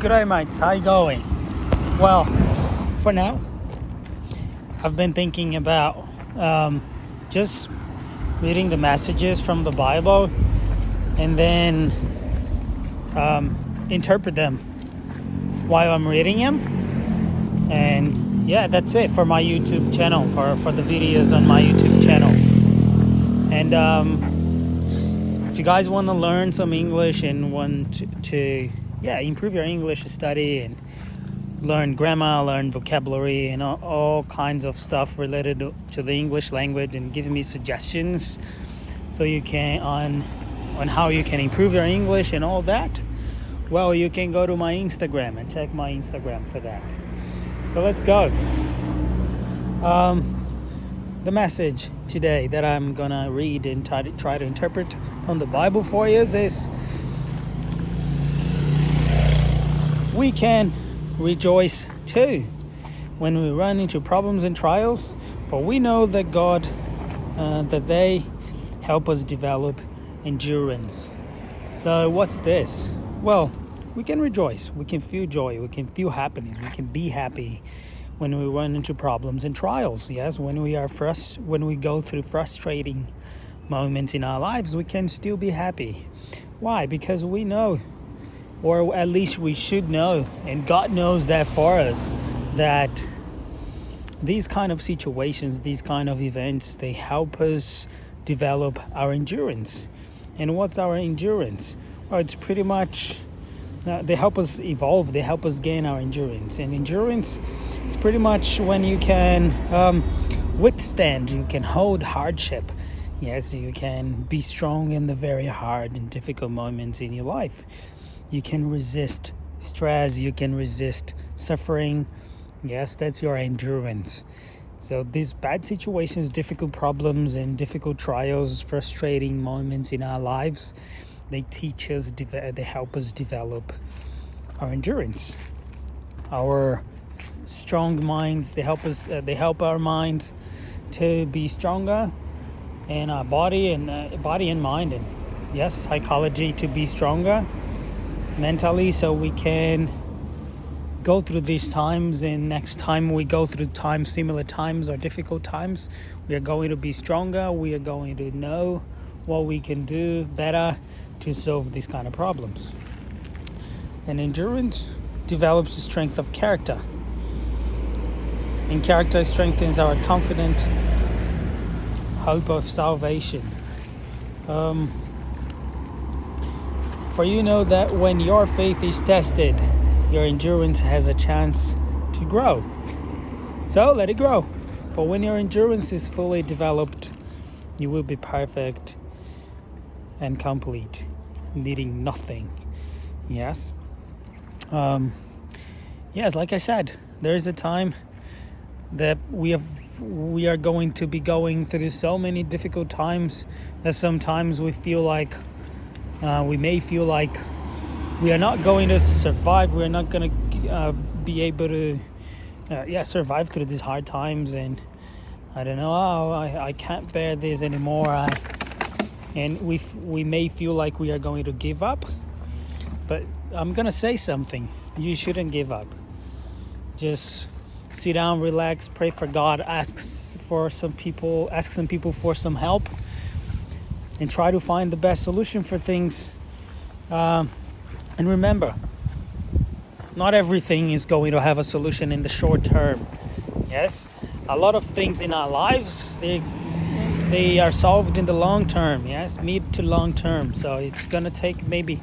G'day mates, how you going? Well, for now, I've been thinking about just reading the messages from the Bible and then interpret them while I'm reading them. And yeah, that's it for my YouTube channel, for the videos on my YouTube channel. And if you guys want to learn some English and want to improve your English study and learn grammar, learn vocabulary, and all kinds of stuff related to the English language, and giving me suggestions so you can on how you can improve your English and all that, well, you can go to my Instagram and check my Instagram for that. So let's go. The message today that I'm gonna read and try to interpret from the Bible for you is we can rejoice too when we run into problems and trials, for we know that God, that they help us develop endurance. So what's this? Well, we can rejoice, we can feel joy, we can feel happiness, we can be happy when we run into problems and trials. Yes, when we go through frustrating moments in our lives, we can still be happy. Why? Because we know, or at least we should know, and God knows that for us, that these kind of situations, these kind of events, they help us develop our endurance. And what's our endurance? Well, it's pretty much, they help us evolve, they help us gain our endurance. And endurance is pretty much when you can withstand, you can hold hardship. Yes, you can be strong in the very hard and difficult moments in your life. You can resist stress, you can resist suffering. Yes, that's your endurance. So these bad situations, difficult problems and difficult trials, frustrating moments in our lives, they teach us, they help us develop our endurance. Our strong minds, they help our minds to be stronger, and our body and mind, and yes, psychology to be stronger mentally, so we can go through these times, and next time we go through similar times or difficult times, we are going to be stronger. We are going to know what we can do better to solve these kind of problems. And endurance develops the strength of character, and character strengthens our confident hope of salvation. For you know that when your faith is tested, your endurance has a chance to grow. So let it grow. For when your endurance is fully developed, you will be perfect and complete, needing nothing. Yes. Yes, like I said, there is a time that we are going to be going through so many difficult times that sometimes we may feel like we are not going to survive. We are not going to be able to survive through these hard times. And I don't know, I can't bear this anymore. And we may feel like we are going to give up. But I'm going to say something. You shouldn't give up. Just sit down, relax, pray for God, ask some people for some help, and try to find the best solution for things. And remember, not everything is going to have a solution in the short term. Yes, a lot of things in our lives, they are solved in the long term. Yes, mid to long term. So it's going to take maybe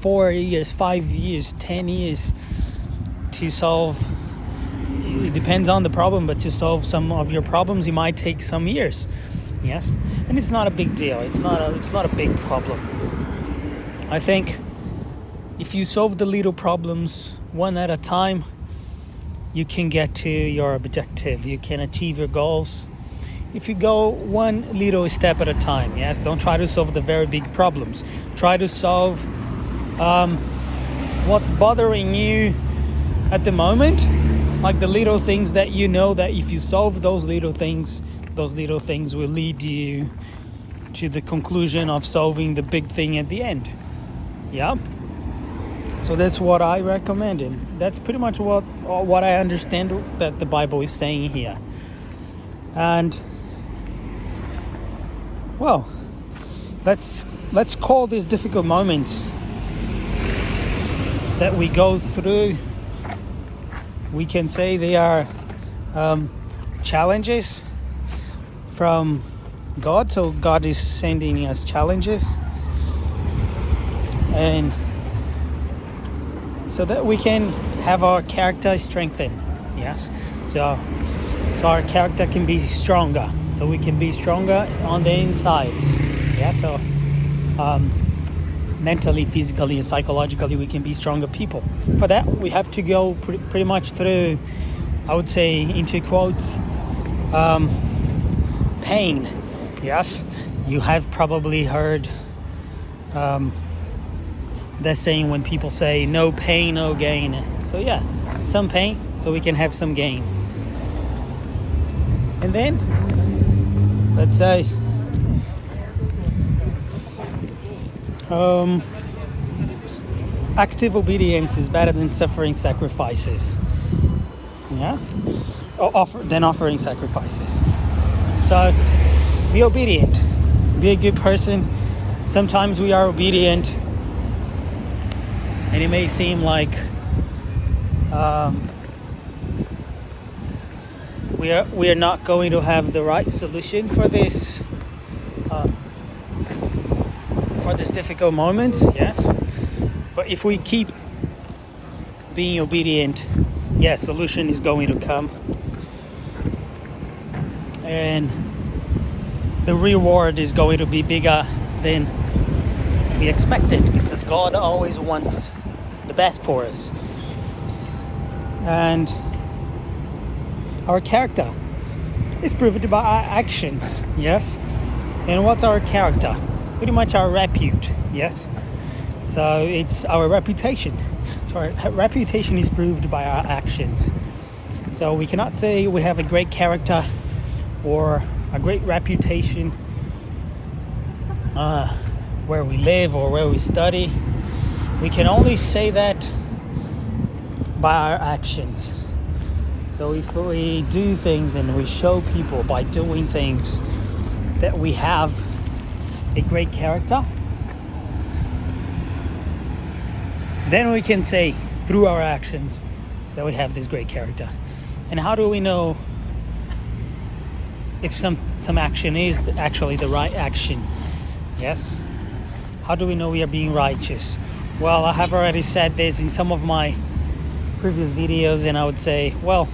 4 years, 5 years, 10 years to solve. It depends on the problem, but to solve some of your problems, it might take some years. Yes, and it's not a big deal. It's not a big problem. I think if you solve the little problems one at a time, you can get to your objective. You can achieve your goals. If you go one little step at a time, yes, don't try to solve the very big problems. Try to solve what's bothering you at the moment, like the little things that you know that if you solve those little things will lead you to the conclusion of solving the big thing at the end. Yeah. So that's what I recommend, and that's pretty much what I understand that the Bible is saying here. And well, let's call these difficult moments that we go through, we can say they are challenges from God. So God is sending us challenges, and so that we can have our character strengthened. Yes, so our character can be stronger, so we can be stronger on the inside. Yeah, so mentally, physically, and psychologically, we can be stronger people. For that, we have to go pretty much through, I would say, into quotes, pain. Yes, you have probably heard that saying when people say no pain, no gain. So yeah, some pain so we can have some gain. And then let's say active obedience is better than suffering sacrifices. Yeah, than offering sacrifices. So be obedient, be a good person. Sometimes we are obedient and it may seem like we are not going to have the right solution for this difficult moments. Yes, but if we keep being obedient, yes, solution is going to come, and the reward is going to be bigger than we expected, because God always wants the best for us. And our character is proved by our actions. Yes, and what's our character? Pretty much our repute. Yes, so it's our reputation. So our reputation is proved by our actions. So we cannot say we have a great character or a great reputation where we live or where we study. We can only say that by our actions. So if we do things and we show people by doing things that we have a great character, then we can say through our actions that we have this great character. And how do we know if some action is actually the right action? Yes, how do we know we are being righteous? Well, I have already said this in some of my previous videos, and I would say, well,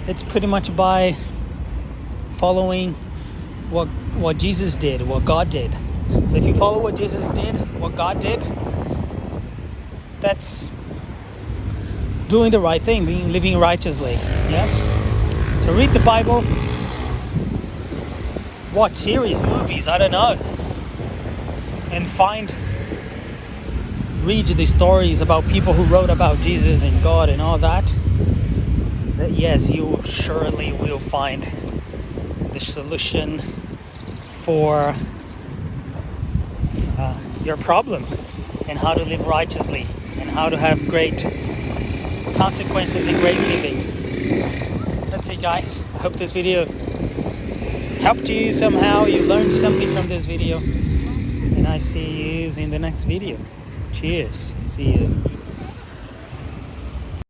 it's pretty much by following what Jesus did, what God did. So if you follow what Jesus did, what God did, that's doing the right thing, living righteously. Yes. So read the Bible, watch series, movies, I don't know, and read the stories about people who wrote about Jesus and God and all that. That yes, you surely will find the solution for your problems, and how to live righteously, and how to have great consequences and great living. That's it, guys. I hope this video helped you somehow. You learned something from this video, and I see you in the next video. Cheers. See you.